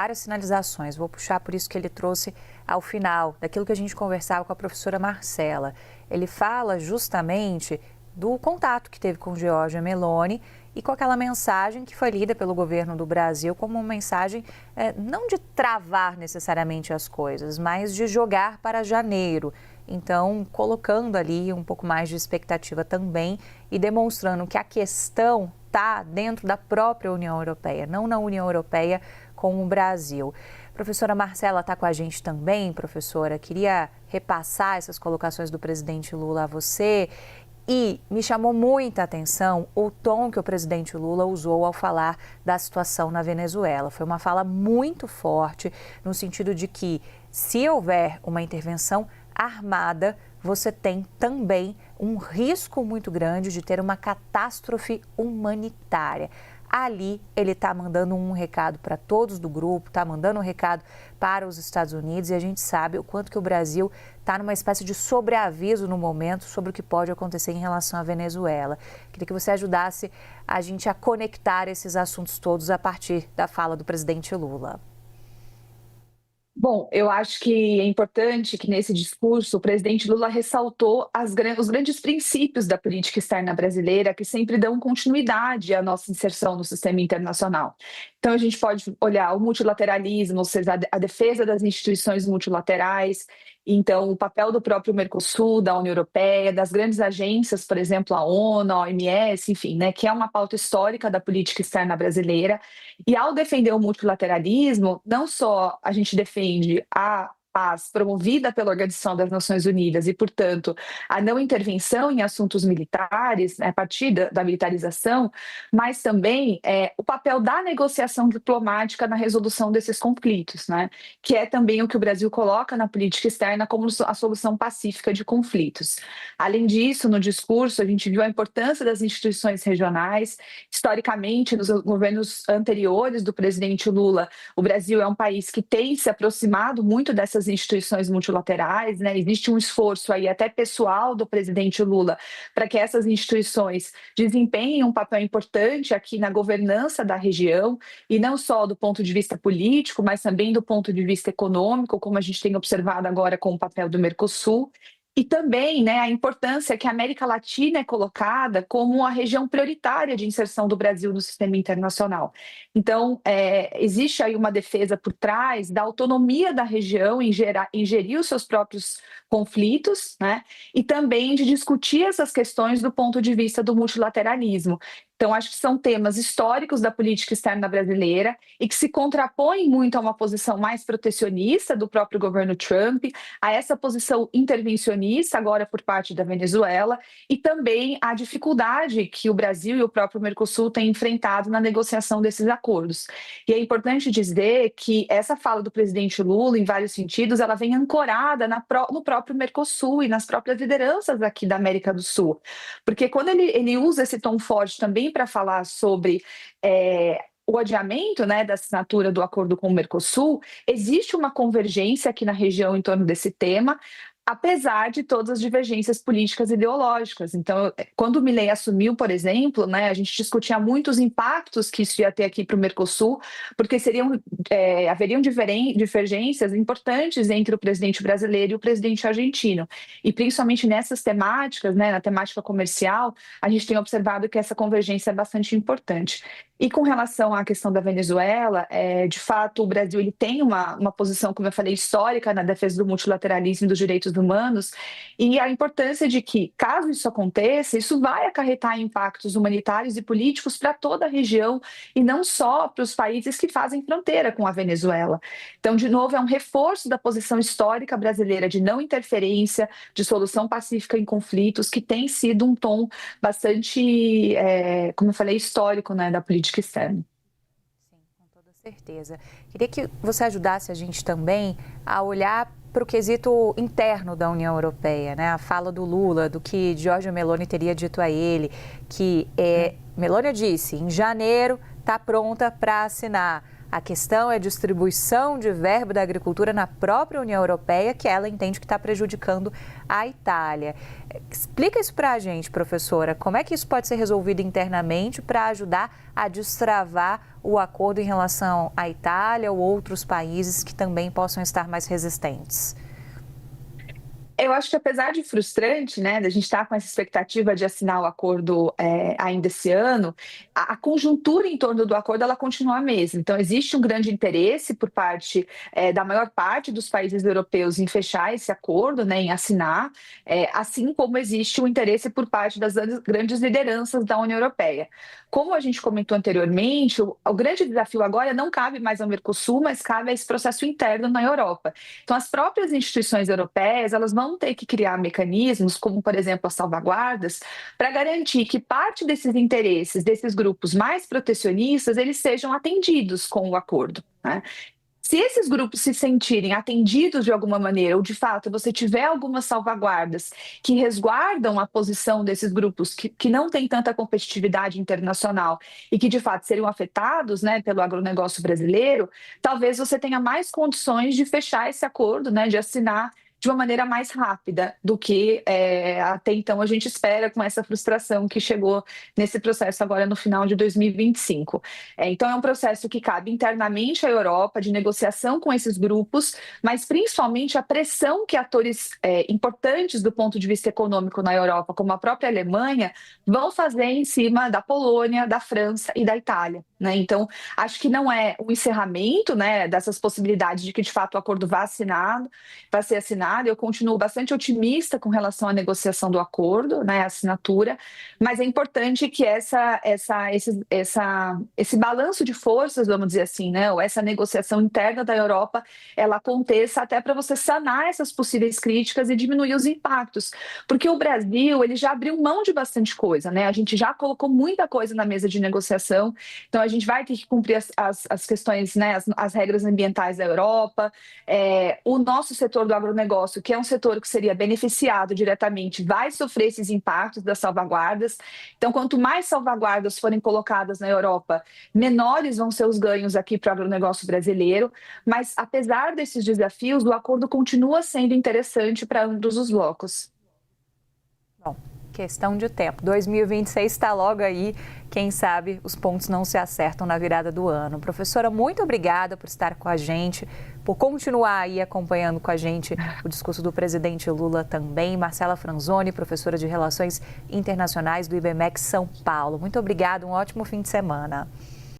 Várias sinalizações, vou puxar por isso que ele trouxe ao final, daquilo que a gente conversava com a professora Marcela. Ele fala justamente do contato que teve com Giorgia Meloni e com aquela mensagem que foi lida pelo governo do Brasil como uma mensagem não de travar necessariamente as coisas, mas de jogar para janeiro. Então, colocando ali um pouco mais de expectativa também e demonstrando que a questão está dentro da própria União Europeia, não na União Europeia com o Brasil. Professora Marcela está com a gente também, professora. Queria repassar essas colocações do presidente Lula a você. E me chamou muita atenção o tom que o presidente Lula usou ao falar da situação na Venezuela. Foi uma fala muito forte, no sentido de que, se houver uma intervenção armada, você tem também um risco muito grande de ter uma catástrofe humanitária. Ali ele está mandando um recado para todos do grupo, está mandando um recado para os Estados Unidos e a gente sabe o quanto que o Brasil está numa espécie de sobreaviso no momento sobre o que pode acontecer em relação à Venezuela. Queria que você ajudasse a gente a conectar esses assuntos todos a partir da fala do presidente Lula. Bom, eu acho que é importante que nesse discurso o presidente Lula ressaltou os grandes princípios da política externa brasileira que sempre dão continuidade à nossa inserção no sistema internacional. Então a gente pode olhar o multilateralismo, ou seja, a defesa das instituições multilaterais, então o papel do próprio Mercosul, da União Europeia, das grandes agências, por exemplo, a ONU, a OMS, enfim, né, que é uma pauta histórica da política externa brasileira. E ao defender o multilateralismo, não só a gente defende a paz promovida pela Organização das Nações Unidas e, portanto, a não intervenção em assuntos militares, né, a partir da militarização, mas também o papel da negociação diplomática na resolução desses conflitos, né, que é também o que o Brasil coloca na política externa como a solução pacífica de conflitos. Além disso, no discurso, a gente viu a importância das instituições regionais. Historicamente, nos governos anteriores do presidente Lula, o Brasil é um país que tem se aproximado muito dessas instituições multilaterais, né? Existe um esforço aí até pessoal do presidente Lula para que essas instituições desempenhem um papel importante aqui na governança da região, e não só do ponto de vista político, mas também do ponto de vista econômico, como a gente tem observado agora com o papel do Mercosul. E também, né, a importância que a América Latina é colocada como a região prioritária de inserção do Brasil no sistema internacional. Então, existe aí uma defesa por trás da autonomia da região em gerir os seus próprios conflitos, né, e também de discutir essas questões do ponto de vista do multilateralismo. Então, acho que são temas históricos da política externa brasileira e que se contrapõem muito a uma posição mais protecionista do próprio governo Trump, a essa posição intervencionista agora por parte da Venezuela e também a dificuldade que o Brasil e o próprio Mercosul têm enfrentado na negociação desses acordos. E é importante dizer que essa fala do presidente Lula, em vários sentidos, ela vem ancorada no próprio Mercosul e nas próprias lideranças aqui da América do Sul. Porque quando ele usa esse tom forte também para falar sobre o adiamento, né, da assinatura do acordo com o Mercosul, existe uma convergência aqui na região em torno desse tema, apesar de todas as divergências políticas e ideológicas. Então, quando o Milei assumiu, por exemplo, né, a gente discutia muito os impactos que isso ia ter aqui para o Mercosul, porque haveriam divergências importantes entre o presidente brasileiro e o presidente argentino. E principalmente nessas temáticas, né, na temática comercial, a gente tem observado que essa convergência é bastante importante. E com relação à questão da Venezuela, de fato, o Brasil ele tem uma posição, como eu falei, histórica na defesa do multilateralismo e dos direitos humanos, e a importância de que, caso isso aconteça, isso vai acarretar impactos humanitários e políticos para toda a região, e não só para os países que fazem fronteira com a Venezuela. Então, de novo, é um reforço da posição histórica brasileira de não interferência, de solução pacífica em conflitos, que tem sido um tom bastante, como eu falei, histórico, né, da política externa. Sim, com toda certeza. Queria que você ajudasse a gente também a olhar para o quesito interno da União Europeia, né? A fala do Lula, do que Giorgia Meloni teria dito a ele, que Meloni disse, em janeiro está pronta para assinar. A questão é a distribuição de verba da agricultura na própria União Europeia, que ela entende que está prejudicando a Itália. Explica isso para a gente, professora. Como é que isso pode ser resolvido internamente para ajudar a destravar o acordo em relação à Itália ou outros países que também possam estar mais resistentes? Eu acho que apesar de frustrante, né, da gente estar com essa expectativa de assinar o acordo ainda esse ano, a conjuntura em torno do acordo ela continua a mesma. Então existe um grande interesse por parte da maior parte dos países europeus em fechar esse acordo, né, em assinar, assim como existe o interesse por parte das grandes lideranças da União Europeia. Como a gente comentou anteriormente, o grande desafio agora não cabe mais ao Mercosul, mas cabe a esse processo interno na Europa. Então as próprias instituições europeias elas vão ter que criar mecanismos, como por exemplo as salvaguardas, para garantir que parte desses interesses desses grupos mais protecionistas eles sejam atendidos com o acordo, né? Se esses grupos se sentirem atendidos de alguma maneira, ou de fato você tiver algumas salvaguardas que resguardam a posição desses grupos que não têm tanta competitividade internacional e que de fato seriam afetados, né, pelo agronegócio brasileiro, talvez você tenha mais condições de fechar esse acordo, né, de assinar de uma maneira mais rápida do que até então a gente espera, com essa frustração que chegou nesse processo agora no final de 2025. Então é um processo que cabe internamente à Europa, de negociação com esses grupos, mas principalmente a pressão que atores importantes do ponto de vista econômico na Europa, como a própria Alemanha, vão fazer em cima da Polônia, da França e da Itália, né? Então acho que não é o encerramento, né, dessas possibilidades de que de fato o acordo vai ser assinado. Eu continuo bastante otimista com relação à negociação do acordo, né, a assinatura, mas é importante que esse balanço de forças, vamos dizer assim, né, ou essa negociação interna da Europa, ela aconteça até para você sanar essas possíveis críticas e diminuir os impactos, porque o Brasil ele já abriu mão de bastante coisa, né? A gente já colocou muita coisa na mesa de negociação, então a gente vai ter que cumprir as questões, né, as regras ambientais da Europa, o nosso setor do agronegócio, que é um setor que seria beneficiado diretamente, vai sofrer esses impactos das salvaguardas. Então, quanto mais salvaguardas forem colocadas na Europa, menores vão ser os ganhos aqui para o agronegócio brasileiro. Mas, apesar desses desafios, o acordo continua sendo interessante para ambos os blocos. Bom, questão de tempo. 2026 está logo aí. Quem sabe os pontos não se acertam na virada do ano. Professora, muito obrigada por estar com a gente, por continuar aí acompanhando com a gente o discurso do presidente Lula também. Marcela Franzoni, professora de Relações Internacionais do IBMEC São Paulo. Muito obrigada, um ótimo fim de semana.